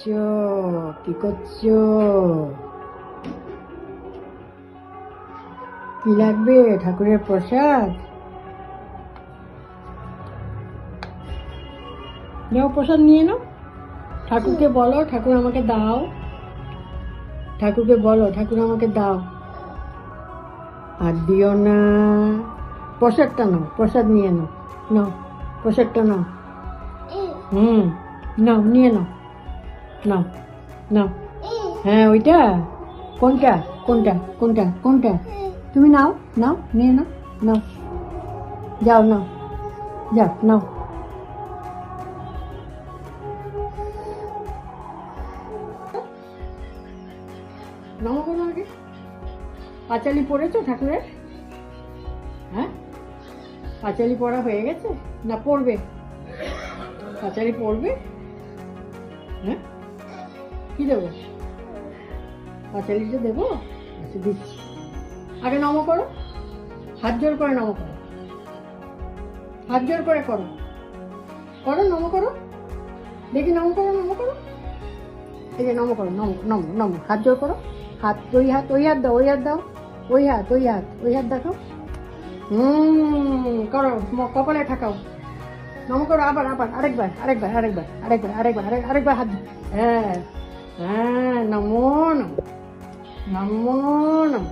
করছো? কি করছো? কি লাগবে? ঠাকুরের প্রসাদ? নাও প্রসাদ নিয়ে নাও। ঠাকুরকে বলো ঠাকুর আমাকে দাও। ঠাকুরকে বলো ঠাকুর আমাকে দাও। আর দিও না। প্রসাদটা নাও, প্রসাদ নিয়ে নাও। নাও প্রসাদটা নাও। নাও নিয়ে নাও। নাও নাও। হ্যাঁ ওইটা। কোনটা কোনটা কোনটা কোনটা? তুমি নাও নাও নিয়ে নাও। নাও যাও নাও। যাও নাও। নাও কোনো আগে। পাঁচালি পড়েছো ঠাকুরের? হ্যাঁ পাঁচালি পড়া হয়ে গেছে না পড়বে? পাঁচালি পড়বে? হ্যাঁ কি দেবো? পাঁচালিটা দেবো? আচ্ছা দিচ্ছি। আগে নম করো। হাত জোর করে নম করো। হাত জোর করে করো। করো নম করো। দেখি নম করো নম করো। এই যে নম করো নম নম নম। হাত জোর করো। হাত ওই হাত ওই হাত দাও ওই হাত দাও। ওই হাত ওই হাত ওই হাত দেখো। করো কপালে ঠাকাও। নম করো আবার আবার আরেকবার আরেকবার আরেকবার আরেকবার আরেকবার আরেকবার হাত। হ্যাঁ হ্যাঁ নমো নমো নমো নমো।